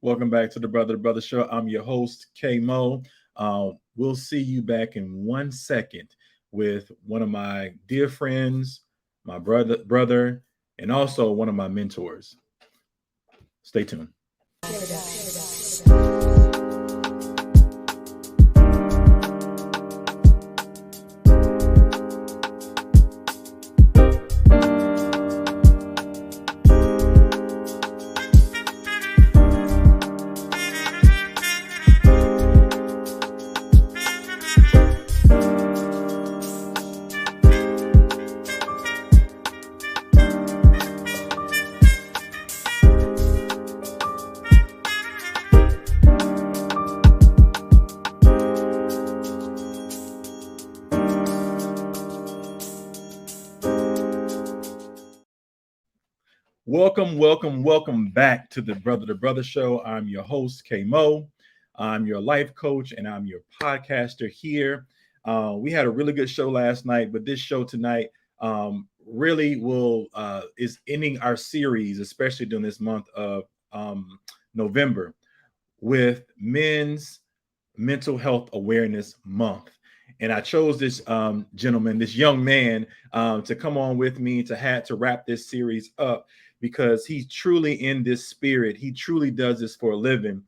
Welcome back to the Brother to Brother Show. I'm your host, K Mo. We'll see you back in 1 second with one of my dear friends, my brother, and also one of my mentors. Stay tuned. Welcome back to the Brother to Brother Show. I'm your host, K Mo. I'm your life coach and I'm your podcaster here. We had a really good show last night, but this show tonight really is ending our series, especially during this month of November, with Men's Mental Health Awareness Month. And I chose this gentleman, this young man, to come on with me to wrap this series up, because he's truly in this spirit. He truly does this for a living.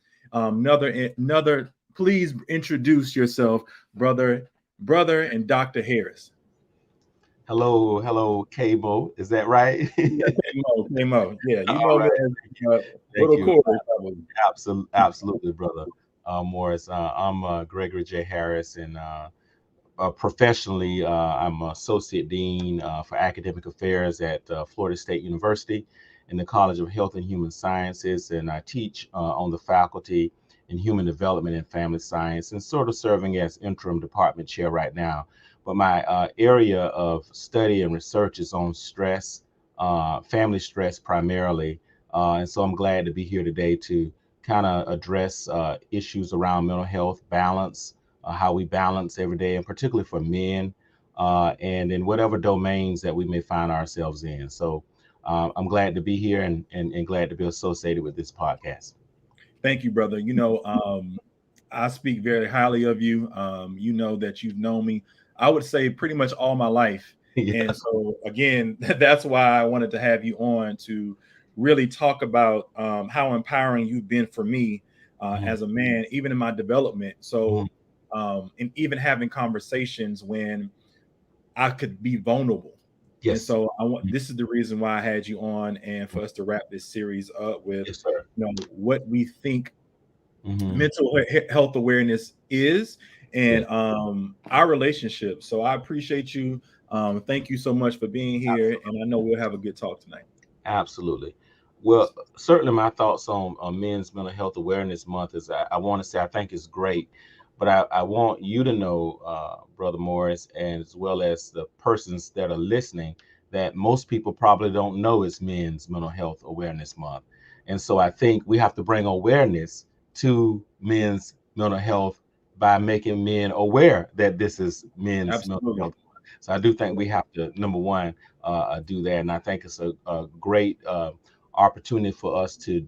Please introduce yourself, brother and Dr. Harris. Hello, Cabo. Is that right? K-Mo. Yeah, you All know right. me. Thank you. Chorus. Absolutely, brother Morris. I'm Gregory J Harris, and professionally, I'm Associate Dean for Academic Affairs at Florida State University in the College of Health and Human Sciences, and I teach on the faculty in Human Development and Family Science, and sort of serving as interim department chair right now. But my area of study and research is on stress, family stress primarily, and so I'm glad to be here today to kind of address issues around mental health balance, how we balance every day, and particularly for men, and in whatever domains that we may find ourselves in. So I'm glad to be here and glad to be associated with this podcast. Thank you, brother. I speak very highly of you. You know that you've known me, I would say, pretty much all my life. Yeah. And so, again, that's why I wanted to have you on to really talk about how empowering you've been for me as a man, even in my development. So, and even having conversations when I could be vulnerable. Yes. And so this is the reason why I had you on, and for us to wrap this series up with, what we think mental health awareness is, and our relationship. So I appreciate you. Thank you so much for being here. Absolutely. And I know we'll have a good talk tonight. Absolutely. Well, certainly my thoughts on Men's Mental Health Awareness Month is I want to say I think it's great, but I want you to know, Brother Morris, and as well as the persons that are listening, that most people probably don't know it's Men's Mental Health Awareness Month. And so I think we have to bring awareness to men's mental health by making men aware that this is men's mental health. So I do think we have to, number one, do that. And I think it's a great opportunity for us to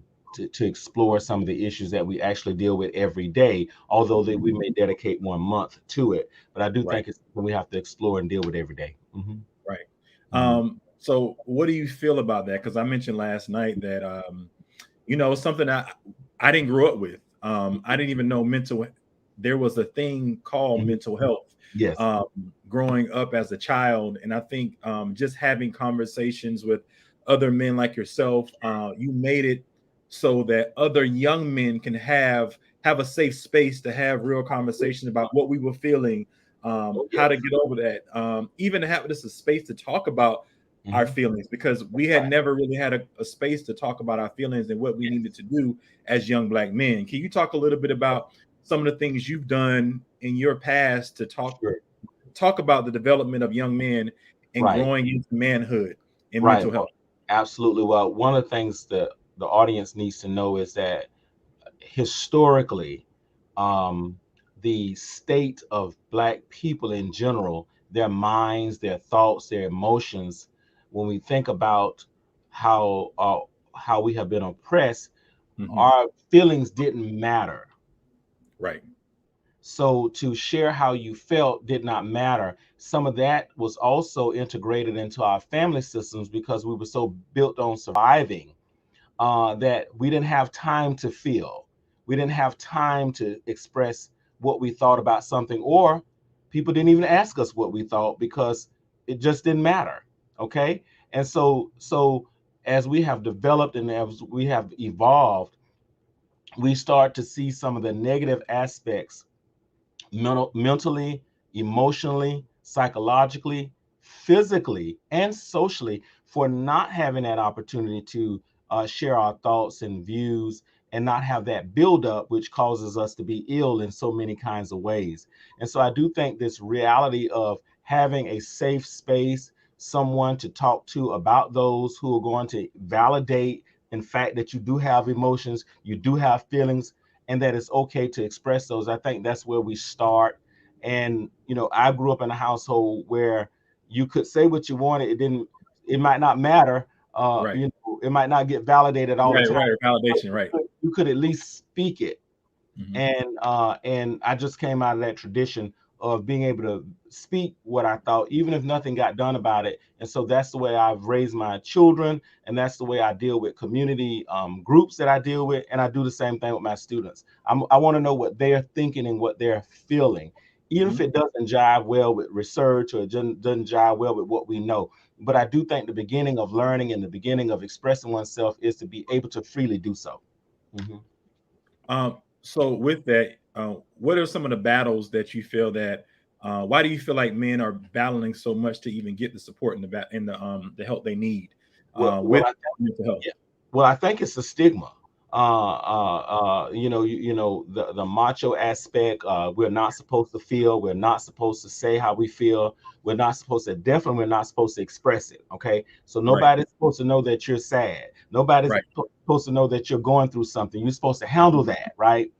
explore some of the issues that we actually deal with every day, although that we may dedicate 1 month to it. But I do think it's something we have to explore and deal with every day. Right. So what do you feel about that? Because I mentioned last night that, something I didn't grow up with. I didn't even know there was a thing called mental health. Yes. Growing up as a child. And I think just having conversations with other men like yourself, you made it so that other young men can have a safe space to have real conversations about what we were feeling, how to get over that, even to have just a space to talk about our feelings, because we had never really had a space to talk about our feelings and what we needed to do as young Black men. Can you talk a little bit about some of the things you've done in your past to talk about the development of young men and growing into manhood and mental health? Absolutely. Well, one of the things that the audience needs to know is that historically, the state of Black people in general, their minds, their thoughts, their emotions, when we think about how we have been oppressed, our feelings didn't matter. Right. So to share how you felt did not matter. Some of that was also integrated into our family systems because we were so built on surviving that we didn't have time to feel. We didn't have time to express what we thought about something, or people didn't even ask us what we thought because it just didn't matter. Okay. And so as we have developed and as we have evolved, we start to see some of the negative aspects mentally, emotionally, psychologically, physically, and socially for not having that opportunity to share our thoughts and views and not have that buildup, which causes us to be ill in so many kinds of ways. And so I do think this reality of having a safe space, someone to talk to about those who are going to validate in fact that you do have emotions, you do have feelings, and that it's okay to express those. I think that's where we start. And I grew up in a household where you could say what you wanted. It might not matter. Right. It might not get validated all the Right. time. Right. Validation. Right. You could at least speak it. Mm-hmm. And I just came out of that tradition of being able to speak what I thought, even if nothing got done about it. And so that's the way I've raised my children, and that's the way I deal with community groups that I deal with, and I do the same thing with my students. I want to know what they're thinking and what they're feeling, even if it doesn't jive well with research or it doesn't jive well with what we know. But I do think the beginning of learning and the beginning of expressing oneself is to be able to freely do so. So with that, what are some of the battles that you feel that? Why do you feel like men are battling so much to even get the support and the help they need with mental health? Yeah. Well, I think it's a stigma. The macho aspect. We're not supposed to feel. We're not supposed to say how we feel. We're not supposed to. Definitely, we're not supposed to express it. Okay. So Right. nobody's supposed to know that you're sad. Nobody's Right. supposed to know that you're going through something. You're supposed to handle that, right?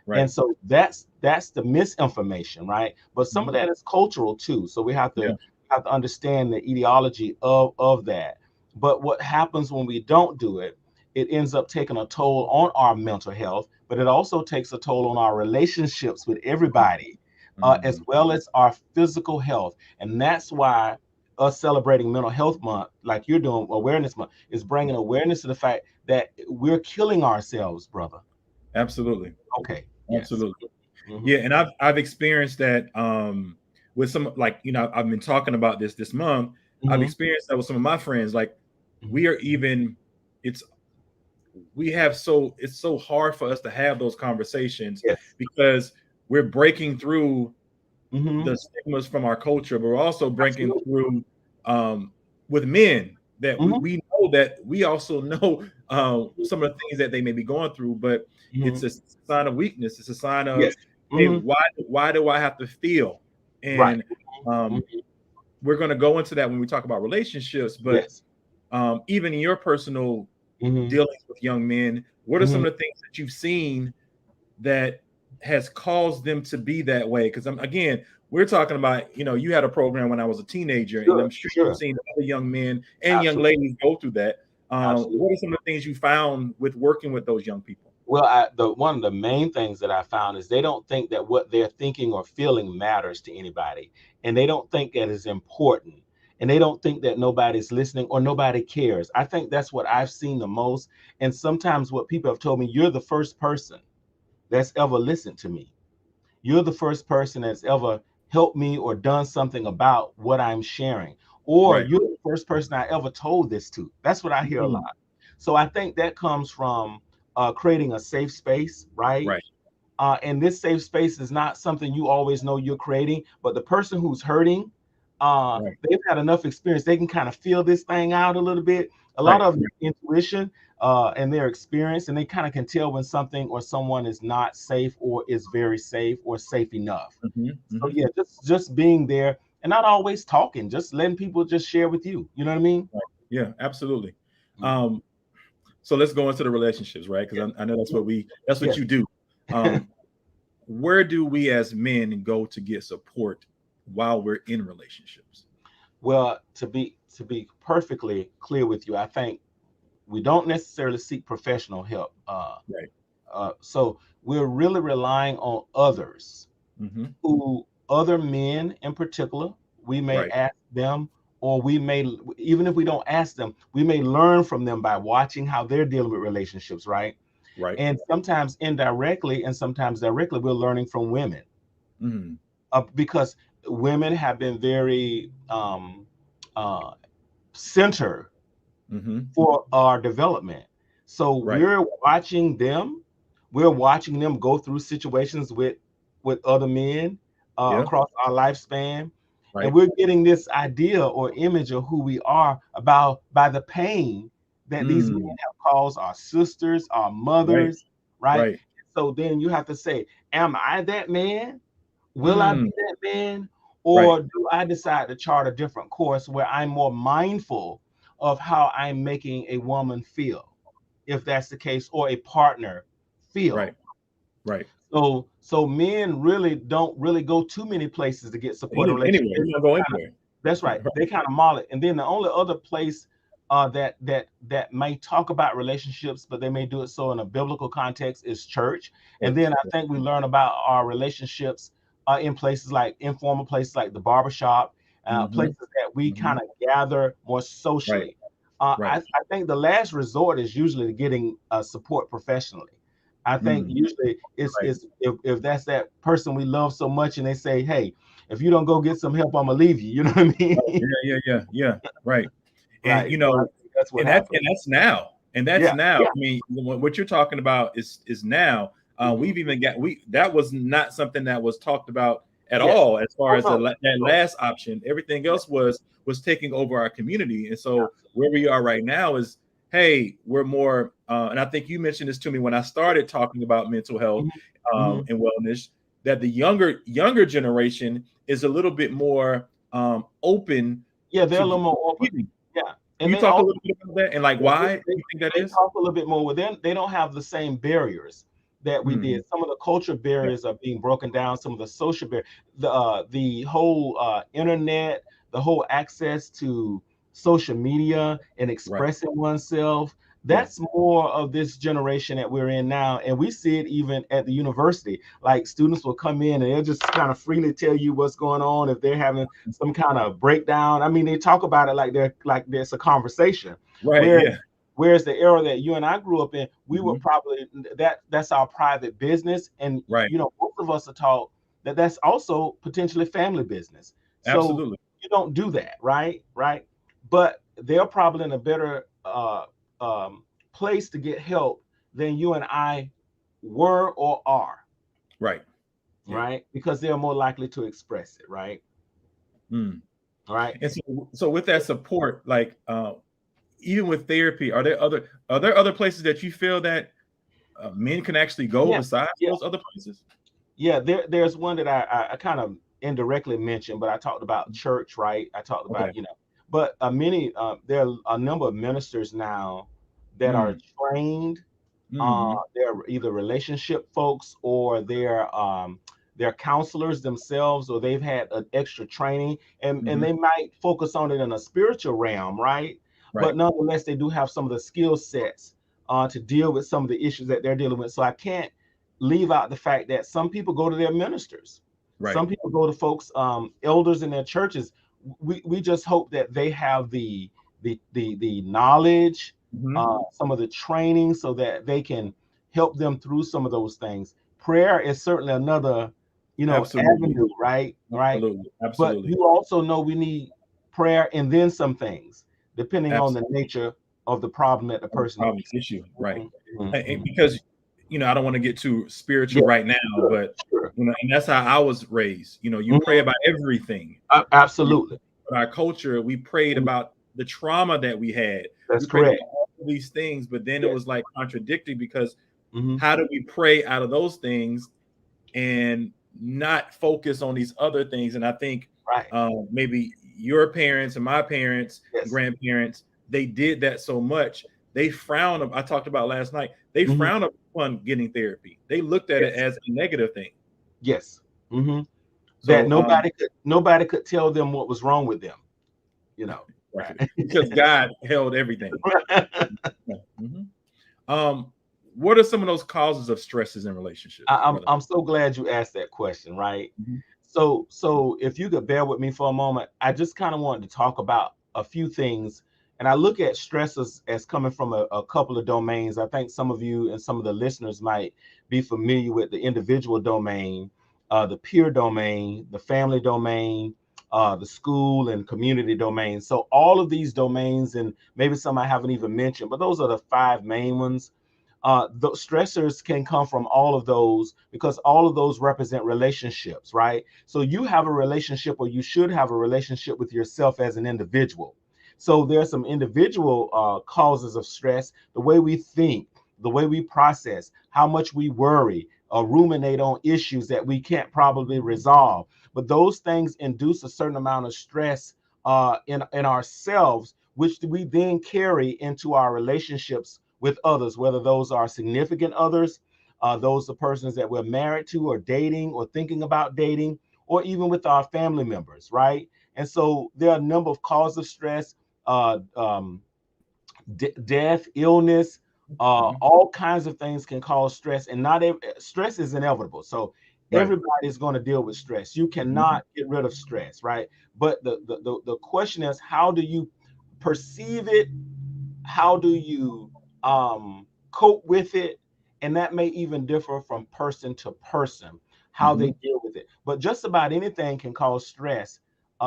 Right. And so that's the misinformation, right? But some of that is cultural too. So we have Yeah. to understand the ideology of that. But what happens when we don't do it? It ends up taking a toll on our mental health, but it also takes a toll on our relationships with everybody, as well as our physical health. And that's why us celebrating Mental Health Month, like you're doing, Awareness Month, is bringing awareness to the fact that we're killing ourselves, brother. Absolutely. Okay. Yes. Absolutely. Yeah, and I've experienced that with some, like, I've been talking about this month. I've experienced that with some of my friends. Like, we are even it's we have it's so hard for us to have those conversations Yes. because we're breaking through Mm-hmm. the stigmas from our culture, but we're also breaking Absolutely. through with men that Mm-hmm. we know that we also know some of the things that they may be going through, but Mm-hmm. it's a sign of weakness. It's a sign of, Yes. hey, Mm-hmm. why do I have to feel? Right. And Mm-hmm. we're going to go into that when we talk about relationships, but Yes. even in your personal Mm-hmm. dealings with young men, what are some Mm-hmm. of the things that you've seen that has caused them to be that way? Because again, we're talking about, you had a program when I was a teenager, and I'm sure you've Sure. seen other young men and young Absolutely. ladies go through that. Absolutely. What are some of the things you found with working with those young people? Well, one of the main things that I found is they don't think that what they're thinking or feeling matters to anybody, and they don't think that is important, and they don't think that nobody's listening or nobody cares. I think that's what I've seen the most, and sometimes what people have told me, you're the first person that's ever listened to me. You're the first person that's ever helped me or done something about what I'm sharing, or Right. you're the first person I ever told this to. That's what I hear a lot. So I think that comes from creating a safe space, right? Right. And this safe space is not something you always know you're creating, but the person who's hurting, Right. they've had enough experience. They can kind of feel this thing out a little bit. A lot Right. of intuition and their experience, and they kind of can tell when something or someone is not safe or is very safe or safe enough. So yeah, just being there and not always talking, just letting people just share with you. You know what I mean? Right. Yeah, absolutely. Mhm. So let's go into the relationships, right? Because I know that's what Yeah. you do. Where do we as men go to get support while we're in relationships? Well, to be perfectly clear with you, I think we don't necessarily seek professional help. Right. So we're really relying on others, Mm-hmm. who other men in particular. We may Right. ask them, or we may, even if we don't ask them, we may learn from them by watching how they're dealing with relationships, right? Right. And sometimes indirectly and sometimes directly, we're learning from women, Mm-hmm. because women have been very uh, center Mm-hmm. for our development. So Right. we're watching them go through situations with other men Yeah. across our lifespan, and Right. we're getting this idea or image of who we are about by the pain that these men Mm. have caused our sisters, our Right. mothers, right? Right. So then you have to say, am I that man? Will I Mm. be that man? Right. Or do I decide to chart a different course where I'm more mindful of how I'm making a woman feel, if that's the case, or a partner Right. feel? Right. So men really don't really go too many places to get support in relationships. Anyway, you don't go anywhere. That's right. Right. They kind of model it. And then the only other place that may talk about relationships, but they may do it so in a biblical context, is church. And then I think we learn about our relationships in places like informal places like the barbershop, Mm-hmm. places that we Mm-hmm. kind of gather more Right. socially. Right. I think the last resort is usually getting support professionally. I think Mm. usually it's, Right. it's if that's that person we love so much and they say, hey, if you don't go get some help, I'm gonna leave you. You know what I mean? Yeah. Right. And Right. So I think that's what happened. that's now. And that's Yeah. now. Yeah. I mean, what you're talking about is now. Mhm. We've even got that was not something that was talked about at Yes. all as far Oh as no. that No. last option. Everything Yeah. else was taking over our community. And so where Absolutely. we are right now is, hey, we're more. And I think you mentioned this to me when I started talking about mental health Mhm. Mhm. and wellness. That the younger generation is a little bit more open Yeah, they're a to little more open. giving. Yeah. Can And you they talk a also little bit about that and like Yeah, why you think that they is? talk a little bit more with them. They don't have the same barriers that we Mhm. did. Some of the culture Yeah. barriers are being broken down. Some of the social barriers, the whole internet, the whole access to social media and Right. expressing oneself. Yeah. That's more of this generation that we're in now, and we see it even at the university. Like students will come in and they'll just kind of freely tell you what's going on if they're having some kind of breakdown. I mean, they talk about it like there's a conversation. Right. Where Yeah. Whereas the era that you and I grew up in, we were Mhm. probably that's our private business, and Right. most of us are taught that that's also potentially family business. So Absolutely. you don't do that, right? Right. But they're probably in a better place to get help than you and I were or are, Right. Yeah. right? Because they're more likely to express it, right? Mm. Right. And so with that support, like even with therapy, are there other places that you feel that men can actually go Yeah. besides Yeah. those other places? Yeah, there's one that I kind of indirectly mentioned, but I talked about church, right? I talked Okay. about, but there are a number of ministers now that are Mm. trained. Hmm. They're either relationship folks or they're counselors themselves, or they've had an extra training, and Hmm. they might focus on it in a spiritual realm, right? But Right. nonetheless, they do have some of the skill sets to deal with some of the issues that they're dealing with. So I can't leave out the fact that some people go to their ministers, Right. some people go to folks, elders in their churches. We just hope that they have the knowledge, Hmm. some of the training, so that they can help them through some of those things. Prayer is certainly another, Absolutely. avenue, right? Right. Absolutely. But Absolutely. you also know we need prayer and then some things, depending on the Absolutely. nature of the problem that the person is Problems issue. Right. facing. Mhm, mhm. Because I don't want to get too spiritual Yeah, right now, sure, but sure. and that's how I was raised. You pray Mhm. about everything. Absolutely. In our culture, we prayed Mhm. about the trauma that we had. That's We prayed about correct. all of these things, but then it Yes. was like contradictory because Mhm. how do we pray out of those things and not focus on these other things? And I think Right. maybe your parents and my parents and Yes. grandparents, they did that so much. They frowned. I talked about last night. They Mhm. frowned upon getting therapy. They looked at it Yes. as a negative thing. Yes. Mhm. That So nobody could tell them what was wrong with them, you know? right. because God held everything. Yeah. What are some of those causes of stresses in relationships, brother? I'm so glad you asked that question, right? Mhm. So if you could bear with me for a moment, I just kind of wanted to talk about a few things. And I look at stresses as coming from a couple of domains. I think some of you and some of the listeners might be familiar with the individual domain, the peer domain, the family domain, the school and community domain. So all of these domains, and maybe some I haven't even mentioned, but those are the five main ones. The stressors can come from all of those because all of those represent relationships, right? So you have a relationship, or you should have a relationship with yourself as an individual. So there's some individual causes of stress: the way we think, the way we process, how much we worry or ruminate on issues that we can't probably resolve. But those things induce a certain amount of stress in ourselves, which we then carry into our relationships with others, whether those are significant others, those are persons that we're married to or dating or thinking about dating, or even with our family members, right? And so there are a number of causes of stress, uh, um, death, illness, Mhm. all kinds of things can cause stress, and not every, stress is inevitable. So Right. everybody is going to deal with stress. You Mhm. cannot get rid of stress, right? But the question is, how do you perceive it? How do you cope with it? And that may even differ from person to person, how they Mhm. deal with it. But just about anything can cause stress,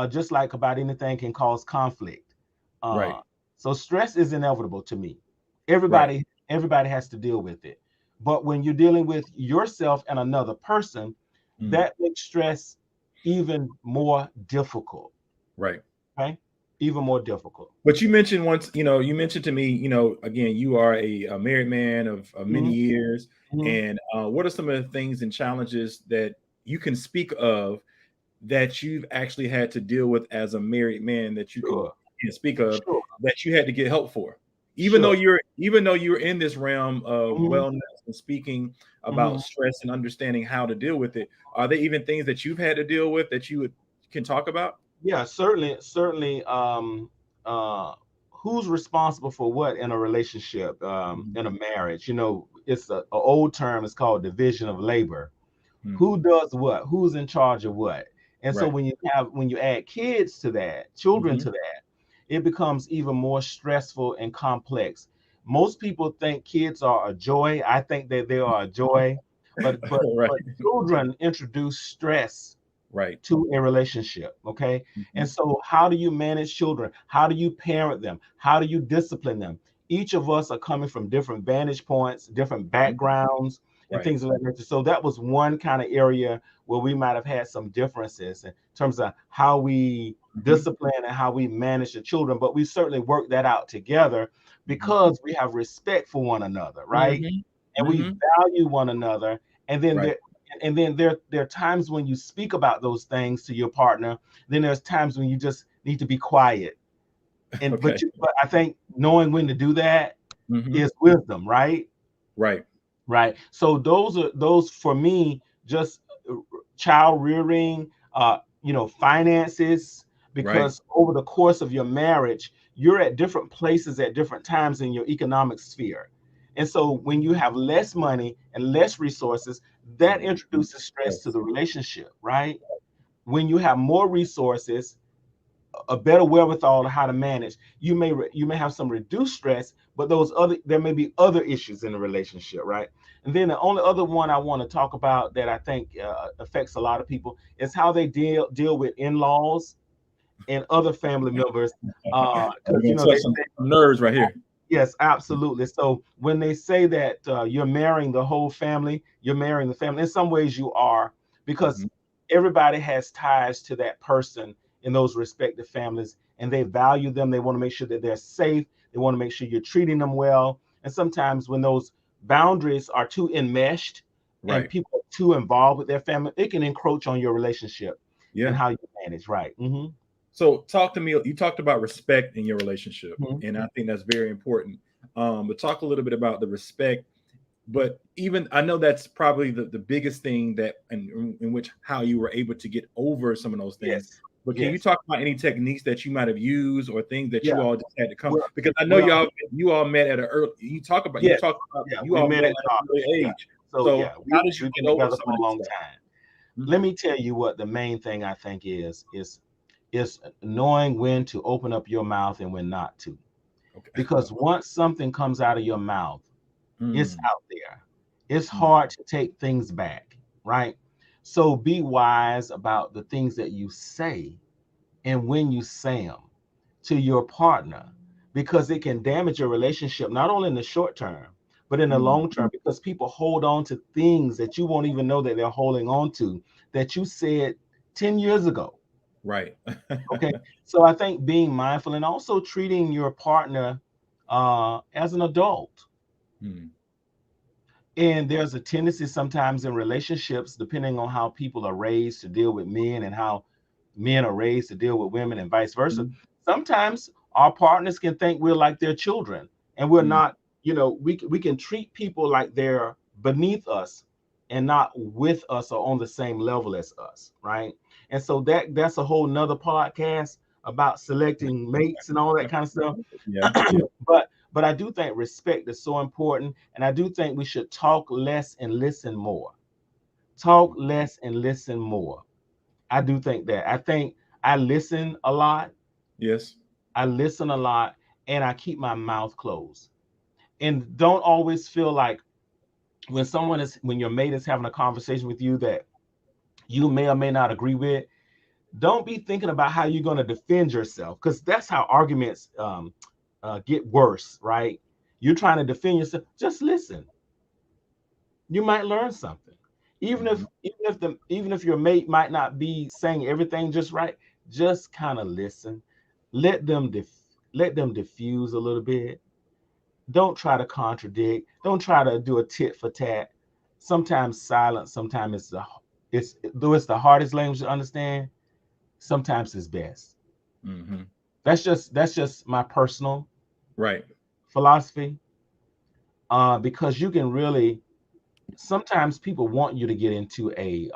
just like about anything can cause conflict. Right. Uh, so stress is inevitable to me. Right. Everybody has to deal with it. But when you're dealing with yourself and another person, Mm. that makes stress even more difficult. Right. Okay, even more difficult. But you mentioned once, you mentioned to me, again, you are a married man of many Mhm, years. mhm. And what are some of the things and challenges that you can speak of that you've actually had to deal with as a married man that you Sure, can speak of sure, that you had to get help for? sure. Even though you're in this realm of Mhm, wellness and speaking about mhm. stress and understanding how to deal with it, are there even things that you've had to deal with that can talk about? Yeah, certainly. Uh, who's responsible for what in a relationship, Mhm. in a marriage? It's a old term. It's called division of labor. Mm. Who does what? Who's in charge of what? And so Right. when you add kids to that, children Mhm. to that, it becomes even more stressful and complex. Most people think kids are a joy. I think that they are a joy, but but Right. but children introduce stress Right. to a relationship. Okay. And Mhm. so, how do you manage children? How do you parent them? How do you discipline them? Each of us are coming from different vantage points, different Mhm. backgrounds, and Right. things of that nature. So, that was one kind of area where we might have had some differences in terms of how we Mhm. discipline and how we manage the children. But we certainly worked that out together Mhm. because we have respect for one another, right? Mhm. And we Mhm. value one another. And then Right. there are times when you speak about those things to your partner. Then there's times when you just need to be quiet. And Okay. but I think knowing when to do that Mhm. is wisdom, right? Right. Right. So those for me, just child rearing, finances, Right. because over the course of your marriage, you're at different places at different times in your economic sphere. And so when you have less money and less resources, that Mhm. introduces stress to Yes. the relationship, right? When you have more resources, a better wherewithal to how to manage, you may have some reduced stress, but there may be other issues in the relationship, right? And then the only other one I want to talk about that I think affects a lot of people is how they deal with in-laws and other family members, We're because gonna they touch some nerves right here. yes, absolutely. So when they say that you're marrying the whole family, you're marrying the family. In some ways, you are, because Mhm. everybody has ties to that person in those respective families, and they value them. They want to make sure that they're safe. They want to make sure you're treating them well. And sometimes when those boundaries are too enmeshed and Right. people are too involved with their family, it can encroach on your relationship and Yeah. how you manage. Right. So talk to me. You talked about respect in your relationship, Hmm. and I think that's very important. But talk a little bit about the respect. But even I know that's probably the biggest thing that in which how you were able to get over some of those things. Yes. But can you Yes. talk about any techniques that you might have used or things that you Yeah. all just had to come? Well, Because I know well, you all met at an early. yes. Yeah. You We all met met in at an college. early Yeah. age. So So yeah, how did you we've get been over together some for of a this long stuff? time. Let Mhm. me tell you what the main thing I think is knowing when to open up your mouth and when not to. Okay. Because once something comes out of your mouth, it's Mm, out there. It's mm, hard to take things back, right? So be wise about the things that you say and when you say them to your partner, because it can damage your relationship, not only in the short term, but in the mm. long term, because people hold on to things that you won't even know that they're holding on to that you said 10 years ago. Right. Okay. So I think being mindful and also treating your partner as an adult. Mm, And there's a tendency sometimes in relationships, depending on how people are raised to deal with men and how men are raised to deal with women and vice versa. mm, Sometimes our partners can think we're like their children and we're mm. not, we can treat people like they're beneath us and not with us or on the same level as us, right? And so that's a whole nother podcast about selecting mates and all that kind of stuff. Yeah. Yeah. But I do think respect is so important, and I do think we should talk less and listen more. Talk less and listen more. I do think that. I think I listen a lot. Yes. I listen a lot, and I keep my mouth closed. And don't always feel like when your mate is having a conversation with you that you may or may not agree with, don't be thinking about how you're going to defend yourself, because that's how arguments get worse, right? You're trying to defend yourself. Just listen. You might learn something. Mhm. Even if your mate might not be saying everything just right, just kind of listen. Let them let them diffuse a little bit. Don't try to contradict. Don't try to do a tit for tat. Sometimes silence, sometimes it's the hardest language to understand, sometimes it's best. Mhm. That's just my personal Right. philosophy. Because you can really sometimes people want you to get into a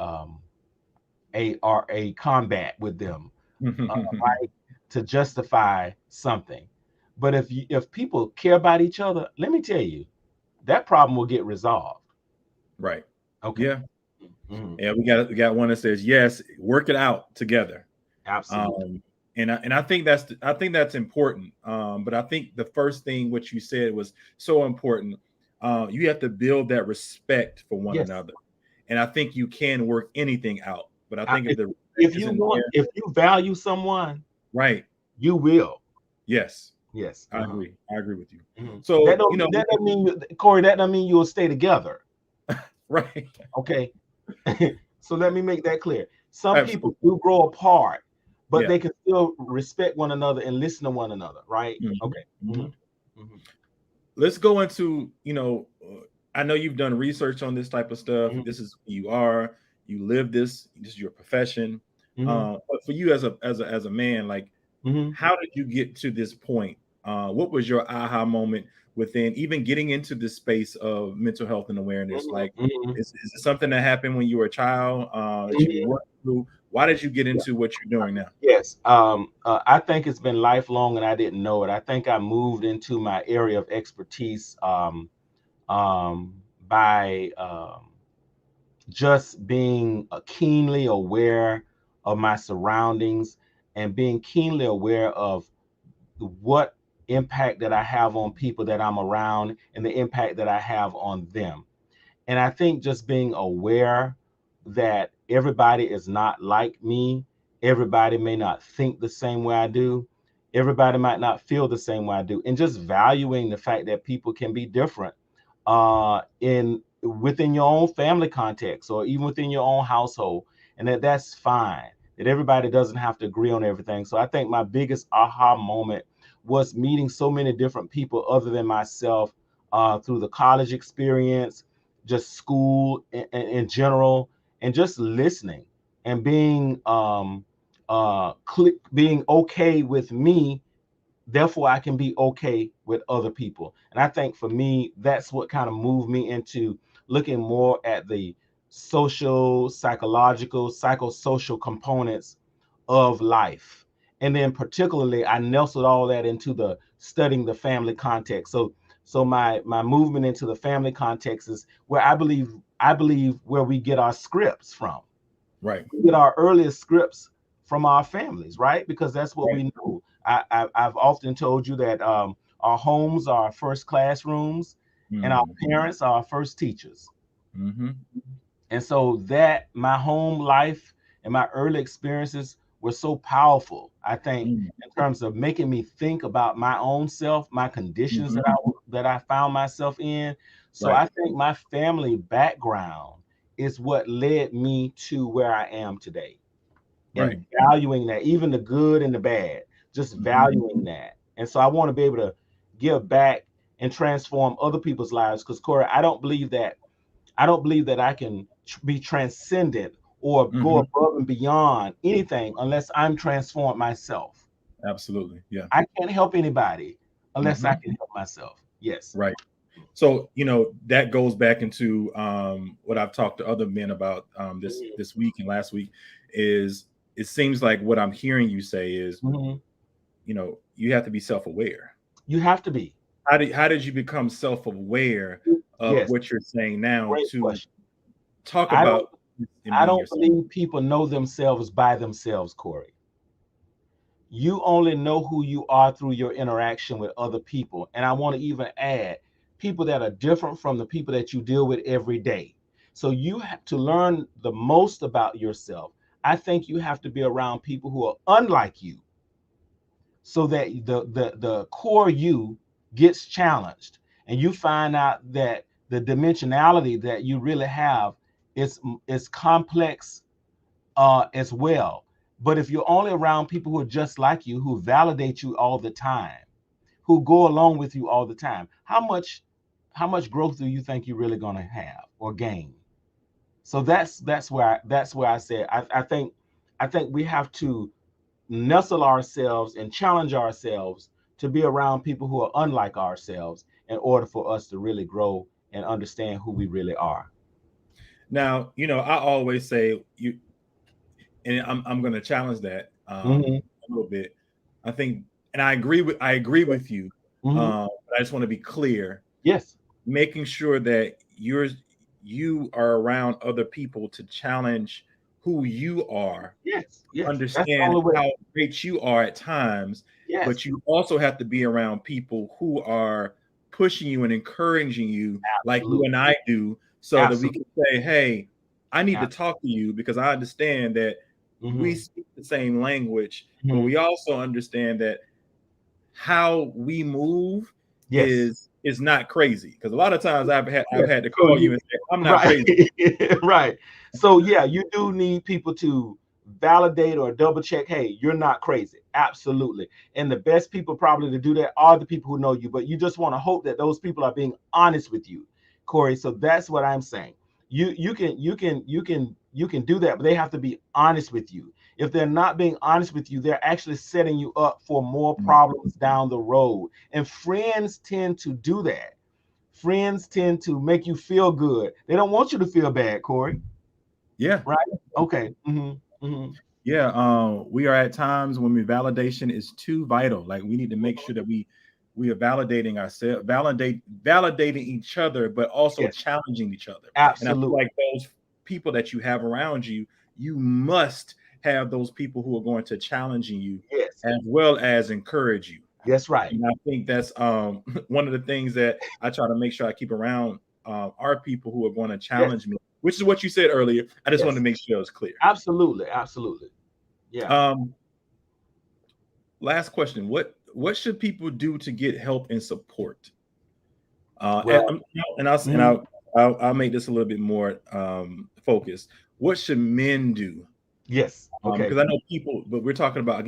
combat with them, right, to justify something. But if people care about each other, let me tell you, that problem will get resolved. Right. Okay. Yeah. Mhm. Yeah. We got one that says yes. Work it out together. Absolutely. Um, and I think that's important. But I think the first thing what you said was so important. You have to build that respect for one Yes. another, and I think you can work anything out. But I think if If, the respect isn't there, if you value someone, right? you will. Yes, Yes. I agree. I agree with you. Mhm. So That don't mean Corey. That don't mean you'll stay together. right? Okay. So let me make that clear. Some people Absolutely. do grow apart, but Yeah. they can still respect one another and listen to one another, right? Mhm, Okay. mhm. Mhm, Let's go into I know you've done research on this type of stuff. mhm, This is who you are. You live this. This is your profession. mhm, But for you as a man, like, mhm, how did you get to this point? What was your aha moment within even getting into this space of mental health and awareness? mhm, Like, mhm, is it something that happened when you were a child that you mhm. worked through? Why did you get Yeah. into what you're doing now? Yes. I think it's been lifelong, and I didn't know it. I think I moved into my area of expertise by just being keenly aware of my surroundings and being keenly aware of what impact that I have on people that I'm around and the impact that I have on them. And I think just being aware that everybody is not like me, everybody may not think the same way I do, everybody might not feel the same way I do, and just valuing the fact that people can be different in within your own family context or even within your own household, and that's fine. That everybody doesn't have to agree on everything. So I think my biggest aha moment was meeting so many different people other than myself through the college experience, just school in general, and just listening and being okay with me, therefore I can be okay with other people. And I think for me, that's what kind of moved me into looking more at the social, psychological, psychosocial components of life. And then particularly I nestled all that into the studying the family context. So my movement into the family context is where I believe where we get our scripts from. Right. We get our earliest scripts from our families, right? Because that's what Right. we know. I've often told you that our homes are our first classrooms, and our Mm. parents are our first teachers. Mm-hmm. And so that my home life and my early experiences were so powerful, I think, Mm. in terms of making me think about my own self, my conditions Mm-hmm. that I found myself in. So Right. I think my family background is what led me to where I am today, Right. and valuing that, even the good and the bad, just Mm-hmm. valuing that. And so I want to be able to give back and transform other people's lives, because Corey, I don't believe that I can be transcendent or go Mm-hmm. above and beyond anything unless I'm transformed myself. Absolutely. Yeah. I can't help anybody unless I Mm-hmm. can help myself. Yes. Right. So, that goes back into what I've talked to other men about this week and last week is it seems like what I'm hearing you say is, Mm-hmm. you have to be self-aware. You have to be. How did you become self-aware of Yes. what you're saying now Great to question. talk I don't about and I being don't yourself? believe people know themselves by themselves, Corey. You only know who you are through your interaction with other people. And I want to even add people that are different from the people that you deal with every day. So you have to learn the most about yourself. I think you have to be around people who are unlike you, so that the core you gets challenged, and you find out that the dimensionality that you really have is complex as well. But if you're only around people who are just like you, who validate you all the time, who go along with you all the time, how much growth do you think you're really going to have or gain? So that's where I say I think we have to nestle ourselves and challenge ourselves to be around people who are unlike ourselves in order for us to really grow and understand who we really are. Now, I always say and I'm going to challenge that Mm-hmm. a little bit. I think, and I agree with you. Mm-hmm. But I just want to be clear, Yes. making sure that you are around other people to challenge who you are, Yes. Yes. That's the understand only way. how great you are at times, Yes. but you also have to be around people who are pushing you and encouraging you like you and Absolutely. I do, so that we Absolutely. can say, hey, I need to Absolutely. talk to you because I understand that we Mm-hmm. speak the same language, but Mm-hmm. we also understand that how we move Yes. is not crazy. Because a lot of times I've Yes. had to So call you you and say, I'm not right. crazy. Right. So yeah, you do need people to validate or double check, hey, you're not crazy. Absolutely. And the best people probably to do that are the people who know you, but you just want to hope that those people are being honest with you, Corey. So that's what I'm saying. You can do that, but they have to be honest with you. If they're not being honest with you, they're actually setting you up for more Mm. problems down the road. And friends tend to do that. Friends tend to make you feel good. They don't want you to feel bad, Corey. Yeah. Right? Okay. Mm-hmm. Mm-hmm. Yeah. We are at times when validation is too vital. Like we need to make sure that we are validating ourselves, validating each other, but also Yes. challenging each other. And I feel Absolutely. like those people that you have around you, you must have those people who are going to challenge you Yes. as well as encourage you. That's right. And I think that's one of the things that I try to make sure I keep around are people who are going to Yes. challenge me, which is what you said earlier. I just wanted to Yes. make sure it was clear. Absolutely. Absolutely. Yeah. Um, Last question: what should people do to get help and support? And, Well, and I'll and mhm. I'll make this a little bit more focused. What should men do? Yes. Okay. Because I know people, but we're talking about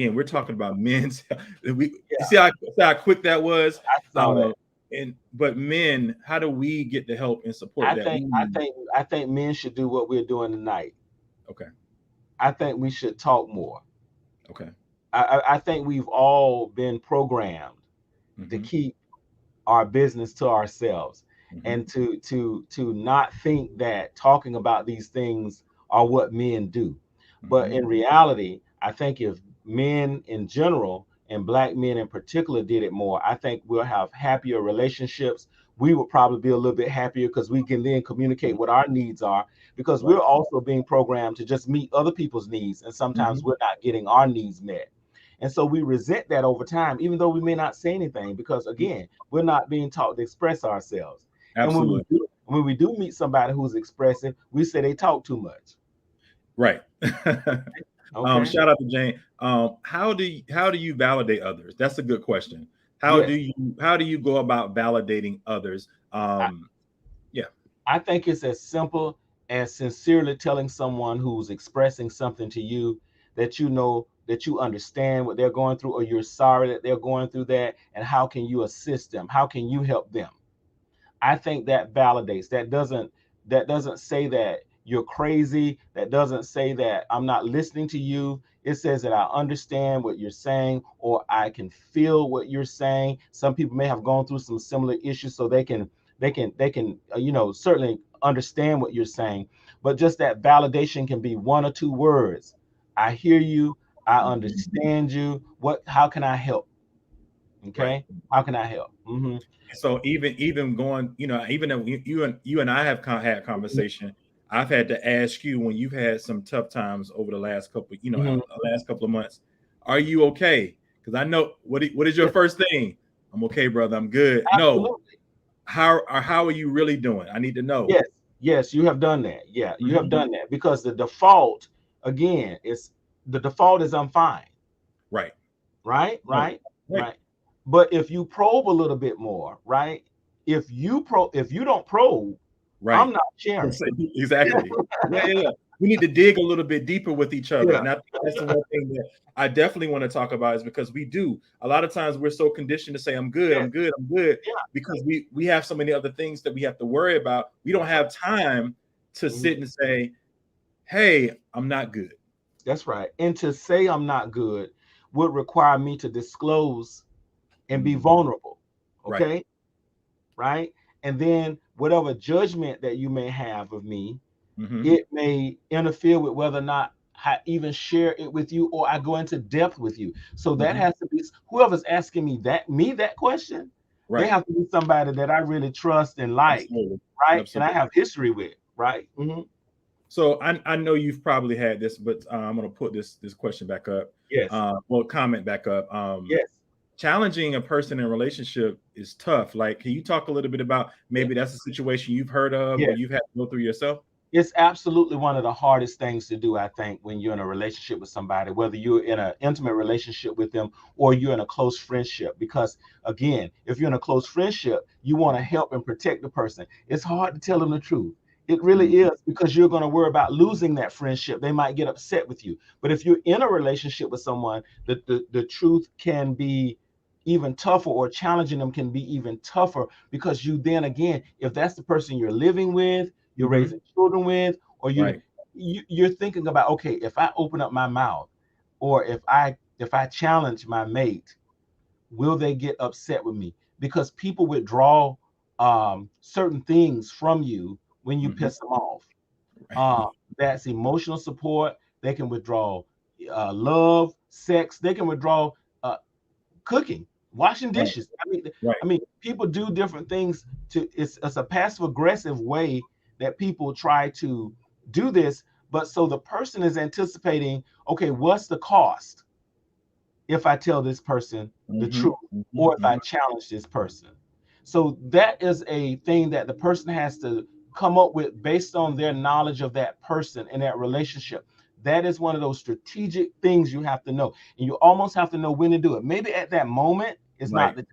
men's. We you Yeah. see how quick that was. I saw that. Uh, but men, how do we get the help and support I that we think I need? think I think men should do what we're doing tonight. Okay, I think we should talk more. okay, I think we've all been programmed to hmm keep our business to ourselves, hmm and to not think that talking about these things are what men do. But hmm in reality, I think if men in general and Black men in particular did it more, I think we'll have happier relationships. We would probably be a little bit happier because we can then communicate what our needs are, because Right. we're also being programmed to just meet other people's needs. And sometimes we're not getting our needs met. And so we resent that over time, even though we may not say anything, because again, we're not being taught to express ourselves. And Absolutely. when we do meet somebody who's expressive, we say they talk too much. Right. Okay. Shout out to Jane. How do you validate others? That's a good question. Yes. How do you go about validating others? I, Yeah. I think it's as simple as sincerely telling someone who's expressing something to you that you know that you understand what they're going through, or you're sorry that they're going through that, and how can you assist them? How can you help them? I think that validates. That doesn't say that you're crazy. That doesn't say that I'm not listening to you. It says that I understand what you're saying, or I can feel what you're saying. Some people may have gone through some similar issues, so they can certainly understand what you're saying. But just that validation can be one or two words. I hear you. I understand you. How can I help? Right. Okay. How can I help? Mm-hmm. So even going, even though you and I have had conversation, I've had to ask you when you've had some tough times over the last couple, Mm-hmm. last couple of months, are you okay? Because I know what is your first thing? I'm okay, brother. I'm good. No, Absolutely. how are you really doing? I need to know. Yes. Yes, you have done that. Yeah, you have Mhm. done that, because the default, again, is I'm fine. Right. Right? Right. Right? Right. Right. But if you probe a little bit more, right? If you don't probe, I'm Right. not sharing. Exactly. Yeah. We need to dig a little bit deeper with each other. Yeah. And I think that's the one thing that I definitely want to talk about, is because we do. A lot of times we're so conditioned to say, I'm good, Yes. I'm good, I'm good, Yeah. because we have so many other things that we have to worry about. We don't That's right. have time to Mhm. sit and say, hey, I'm not good. That's right. And to say I'm not good would require me to disclose and be Mhm. vulnerable. Right. Okay? Right? And then whatever judgment that you may have of me, Hmm. it may interfere with whether or not I even share it with you, or I go into depth with you. So that Hmm. has to be whoever's asking me that question, they Right. have to be somebody that I really trust and like, Absolutely. right? And I Absolutely. have history with, right? Mm-hmm. So I know you've probably had this, but I'm going to put this question back up. Yes. Comment back up. Yes. Challenging a person in a relationship is tough. Like, can you talk a little bit about Yeah. maybe that's a situation you've heard of or Yes. you've had to go through yourself? It's absolutely one of the hardest things to do, I think, when you're in a relationship with somebody, whether you're in an intimate relationship with them or you're in a close friendship. Because again, if you're in a close friendship, you want to help and protect the person. It's hard to tell them the truth. It really Mhm. is, because you're going to worry about losing that friendship. They might get upset with you. But if you're in a relationship with someone, the truth can be even tougher, or challenging them can be even tougher, because you then again, if that's the person you're living with, you're Mhm. raising children with, or Right. you're thinking about, okay, if I open up my mouth, or if I challenge my mate, will they get upset with me? Because people withdraw certain things from you when you Mhm. piss them off. Right. That's emotional support. They can withdraw love, sex. They can withdraw uh, cooking, washing Right. dishes. I mean, Right. people do different things to. It's a passive aggressive way that people try to do this. But so the person is anticipating, okay, what's the cost if I tell this person the truth, Mhm. Mhm. or if I Mhm. challenge this person? So that is a thing that the person has to come up with based on their knowledge of that person and that relationship. That is one of those strategic things you have to know. And you almost have to know when to do it. Maybe at that moment is not Right. the,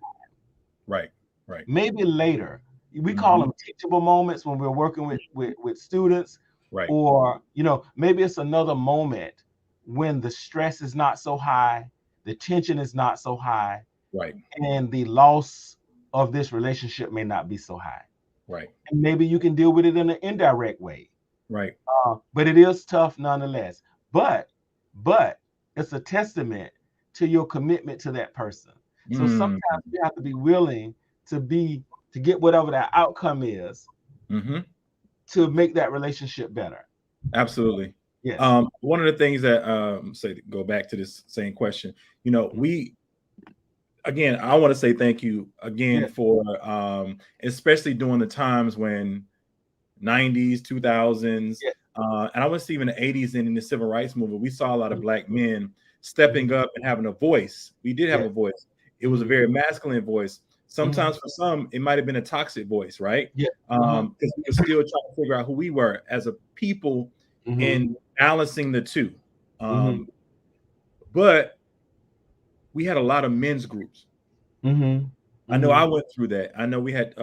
Right. Right. maybe later. We call Mhm. them teachable moments when we're working with students, Right. or maybe it's another moment when the stress is not so high, the tension is not so high, Right. and the loss of this relationship may not be so high. Right. And maybe you can deal with it in an indirect way. Right. But it is tough nonetheless. But it's a testament to your commitment to that person. So Mm. sometimes you have to be willing to be to get whatever that outcome is Mhm. to make that relationship better. Absolutely. Yes. One of the things that say go back to this same question, you know, we again, I want to say thank you again Yeah. for especially during the times when 90s, 2000s, Yeah. and I want to say even the 80s and in the civil rights movement, we saw a lot of black men Mm-hmm. stepping up and having a voice. We did have Yeah. a voice. It was a Mm-hmm. very masculine voice. Mm-hmm. Sometimes for some, it might have been a toxic voice, right? Yeah. Uh-huh. Because we were still trying to figure out who we were as a people Mm-hmm. in balancing the two. Mm-hmm. But we had a lot of men's groups. Mm-hmm. I know Mm-hmm. I went through that. I know we had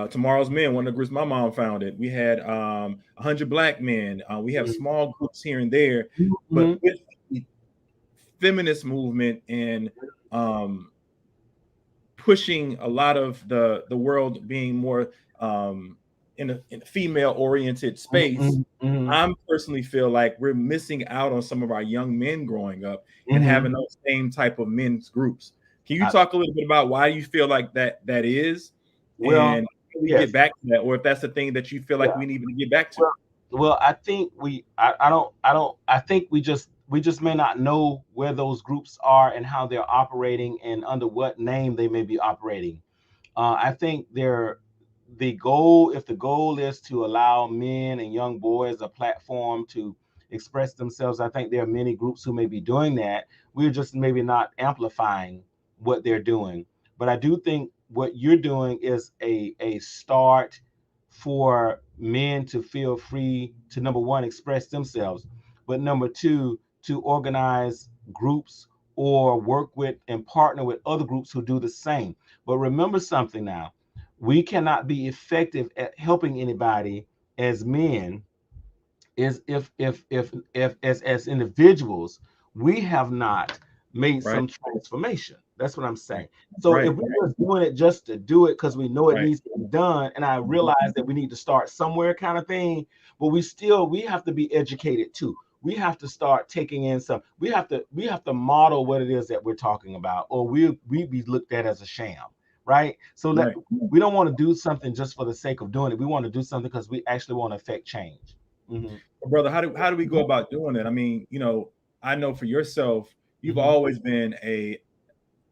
Tomorrow's Men, one of the groups my mom founded. We had 100 Black Men. We have small groups here and there, but Mm-hmm. with the feminist movement and um, pushing a lot of the world being more in a female oriented space, Mm-hmm. Mm-hmm. I'm personally feel like we're missing out on some of our young men growing up and Mm-hmm. having those same type of men's groups. Can you I, talk a little bit about why you feel like that is, well, and can we get yes. back to that, or if that's the thing that you feel like Yeah. we need to get back to? Well, I think I think we just may not know where those groups are and how they're operating and under what name they may be operating. I think if the goal is to allow men and young boys a platform to express themselves, I think there are many groups who may be doing that. We're just maybe not amplifying what they're doing. But I do think what you're doing is a start for men to feel free to, number one, express themselves, but number two, to organize groups or work with and partner with other groups who do the same. But remember something now, we cannot be effective at helping anybody as men is if as individuals we have not made Right, some transformation. That's what I'm saying. So right, if we're just doing it just to do it because we know it right, needs to be done, and I mhm, realize that we need to start somewhere kind of thing, but we have to be educated too. We have to start taking in some, we have to model what it is that we're talking about, or we be looked at as a sham, right? So right. we don't want to do something just for the sake of doing it. We want to do something because we actually want to affect change. Mm-hmm. Brother, how do we go about doing it? I mean, you know, I know for yourself, you've Mm-hmm. always been a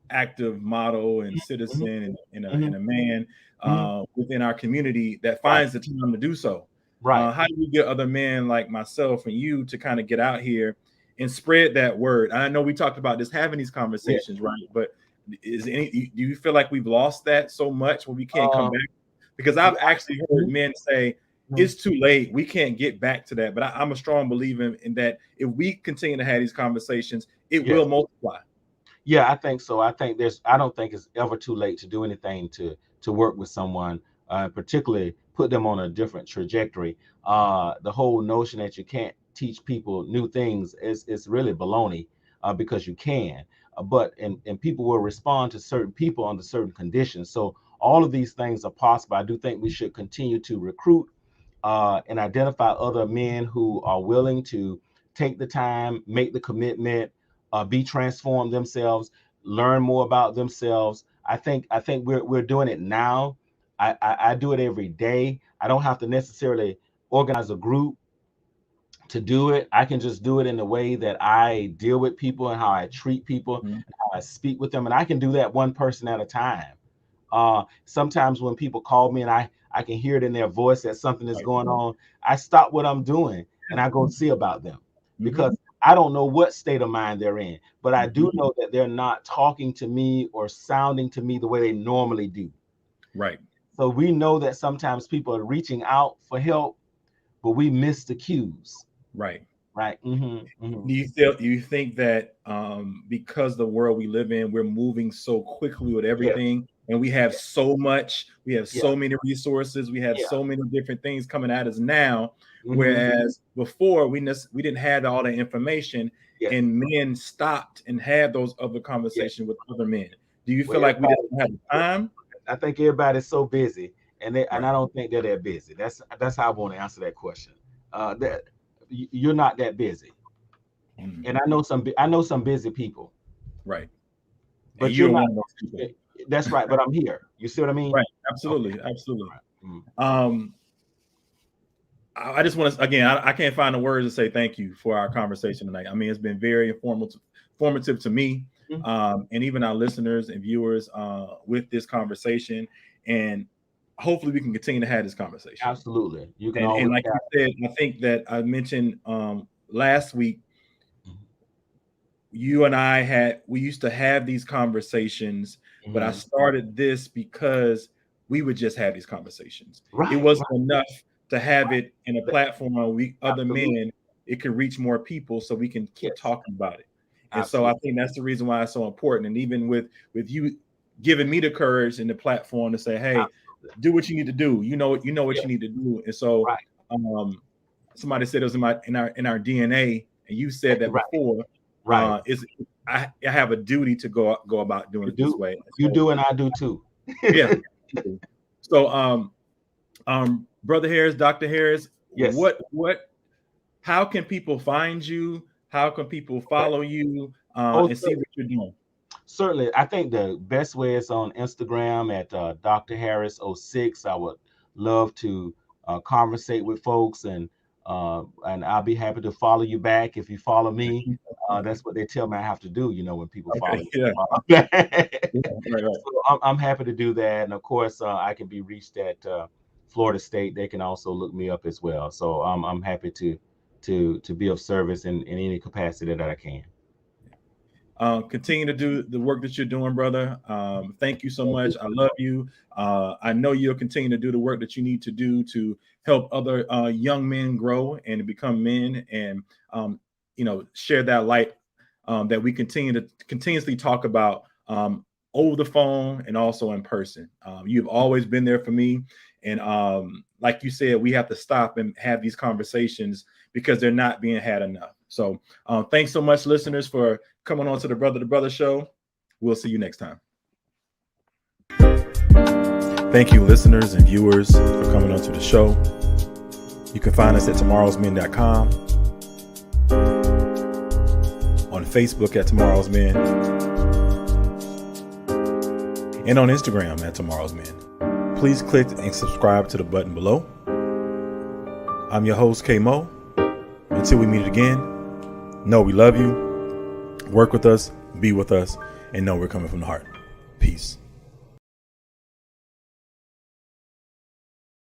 active model and Mm-hmm. citizen Mm-hmm. and a man Mm-hmm. within our community that Right. finds the time to do so. Right. How do we get other men like myself and you to kind of get out here and spread that word? I know we talked about this having these Yeah. conversations, right? But do you feel like we've lost that so much when we can't come Um. back? Because Yeah. I've actually heard Mhm. men say Mhm. it's too late. We can't get back to that. But I'm a strong believer in that if we continue to have these conversations, it Yes. will multiply. Yeah, I think so. I don't think it's ever too late to do anything to work with someone, particularly put them on a different trajectory. The whole notion that you can't teach people new things is really baloney, because you can. And people will respond to certain people under certain conditions. So all of these things are possible. I do think we should continue to recruit and identify other men who are willing to take the time, make the commitment, be transformed themselves, learn more about themselves. I think we're doing it now. I do it every day. I don't have to necessarily organize a group to do it. I can just do it in the way that I deal with people and how I treat people, Mhm. and how I speak with them, and I can do that one person at a time. Sometimes when people call me and I can hear it in their voice that something is Right. going on, I stop what I'm doing and I go see about them, Mhm. because I don't know what state of mind they're in, but I Mhm. do know that they're not talking to me or sounding to me the way they normally do. Right. So we know that sometimes people are reaching out for help, but we miss the cues, Right. right? Mm-hmm, mm-hmm. Do you think that because the world we live in, we're moving so quickly with Yes, everything, and yes, we have yeah, so many resources, we have yeah. so many different things coming at us now, Mm-hmm. whereas before we didn't have all the information, Yes, and men stopped and had those other yes. conversations with other men. Do you Well, feel like we everybody, didn't have the time? I think everybody's so busy, and Right. I don't think they're that busy. That's how I want to answer that question. That you're not that busy, Mhm. and I know some busy people, Right. And but you're you're not. one of those people. That's right. But I'm here. You see what I mean? Right. Okay. Absolutely. Absolutely. All right. Mm. Um, I just want to, again, I can't find the words to say thank you for our conversation tonight. I mean, it's been very informative to me, and even our listeners and viewers with this conversation. And hopefully we can continue to have this conversation. Absolutely. You can And always like you said, I think that I mentioned last week, you and we used to have these conversations, but I started this because we would just have these conversations. Right, It wasn't enough to have it in a platform where other men, it could reach more people so we can keep talking about it. And so I think that's the reason why it's so important. And even with you giving me the courage and the platform to say, hey, do what you need to do. You know what you need to do. And so somebody said it was in our DNA, and you said that before. I have a duty to go about doing it this way. You do, and I do too. Yeah. So, Brother Harris, Dr. Harris, how can people find you? How can people follow you and see what you're doing? Certainly. I think the best way is on Instagram at Dr. Harris 06. I would love to conversate with folks, and I'll be happy to follow you back if you follow me. That's what they tell me I have to do, when people follow me. So I'm happy to do that. And of course, I can be reached at Florida State. They can also look me up as well. So I'm happy to be of service in any capacity that I can. Continue to do the work that you're doing, brother. Thank you so much. I love you. I know you'll continue to do the work that you need to do to help other young men grow and become men, and share that light that we continuously talk about over the phone and also in person. You've always been there for me, and like you said, we have to stop and have these conversations because they're not being had enough. So thanks so much, listeners, for coming on to the Brother to Brother show. We'll see you next time. Thank you, listeners and viewers, for coming on to the show. You can find us at tomorrowsmen.com, on Facebook at Tomorrow's Men, and on Instagram at Tomorrow's Men. Please click and subscribe to the button below. I'm your host, K-Mo. Until we meet again, know we love you, work with us, be with us, and know we're coming from the heart. Peace.